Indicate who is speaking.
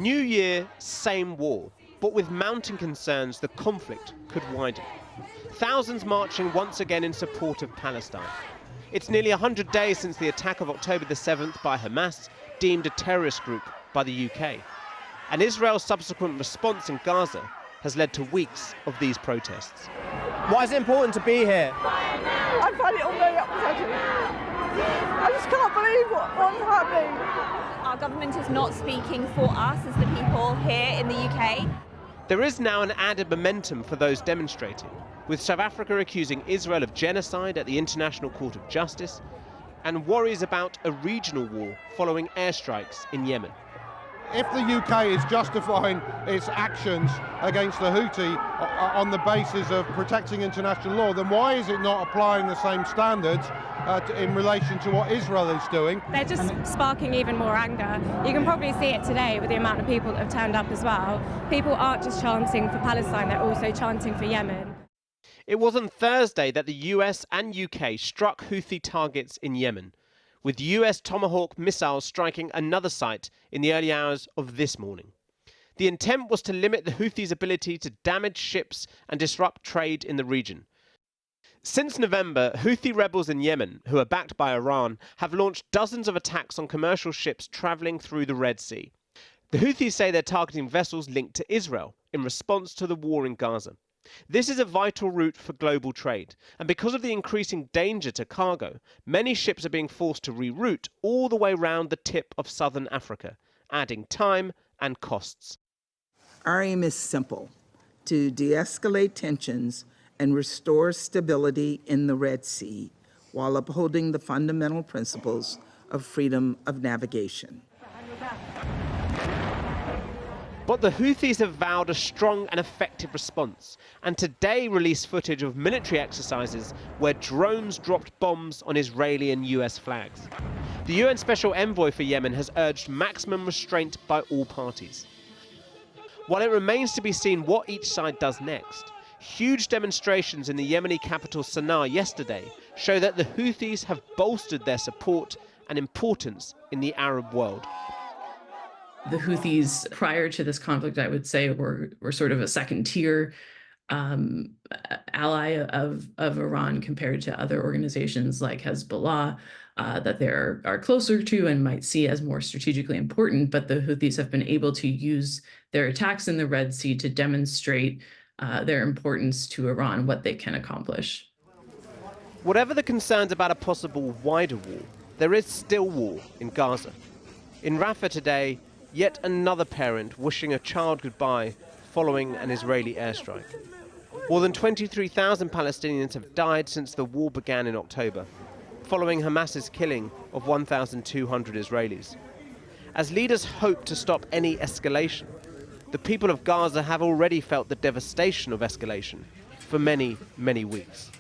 Speaker 1: New year, same war, but with mounting concerns the conflict could widen. Thousands marching once again in support of Palestine. It's nearly 100 days since the attack of October the 7th by Hamas, deemed a terrorist group by the UK. And Israel's subsequent response in Gaza has led to weeks of these protests.
Speaker 2: Why is it important to be here?
Speaker 3: I find it all very upsetting. I just can't believe what's happening.
Speaker 4: Our government is not speaking for us as the people here in the UK.
Speaker 1: There is now an added momentum for those demonstrating, with South Africa accusing Israel of genocide at the International Court of Justice and worries about a regional war following airstrikes in Yemen.
Speaker 5: If the UK is justifying its actions against the Houthi on the basis of protecting international law, then why is it not applying the same standards in relation to what Israel is doing?
Speaker 6: They're just sparking even more anger. You can probably see it today with the amount of people that have turned up as well. People aren't just chanting for Palestine, they're also chanting for Yemen.
Speaker 1: It was on Thursday that the US and UK struck Houthi targets in Yemen, with US Tomahawk missiles striking another site in the early hours of this morning. The intent was to limit the Houthis' ability to damage ships and disrupt trade in the region. Since November, Houthi rebels in Yemen, who are backed by Iran, have launched dozens of attacks on commercial ships travelling through the Red Sea. The Houthis say they're targeting vessels linked to Israel in response to the war in Gaza. This is a vital route for global trade, and because of the increasing danger to cargo, many ships are being forced to reroute all the way round the tip of southern Africa, adding time and costs.
Speaker 7: Our aim is simple: to de-escalate tensions and restore stability in the Red Sea while upholding the fundamental principles of freedom of navigation.
Speaker 1: But the Houthis have vowed a strong and effective response, and today released footage of military exercises where drones dropped bombs on Israeli and US flags. The UN Special Envoy for Yemen has urged maximum restraint by all parties. While it remains to be seen what each side does next, huge demonstrations in the Yemeni capital Sana'a yesterday show that the Houthis have bolstered their support and importance in the Arab world.
Speaker 8: The Houthis, prior to this conflict, I would say, were sort of a second-tier ally of Iran compared to other organizations like Hezbollah that they are closer to and might see as more strategically important. But the Houthis have been able to use their attacks in the Red Sea to demonstrate their importance to Iran, what they can accomplish.
Speaker 1: Whatever the concerns about a possible wider war, there is still war in Gaza. In Rafah today, yet another parent wishing a child goodbye following an Israeli airstrike. More than 23,000 Palestinians have died since the war began in October, following Hamas's killing of 1,200 Israelis. As leaders hope to stop any escalation, the people of Gaza have already felt the devastation of escalation for many, many weeks.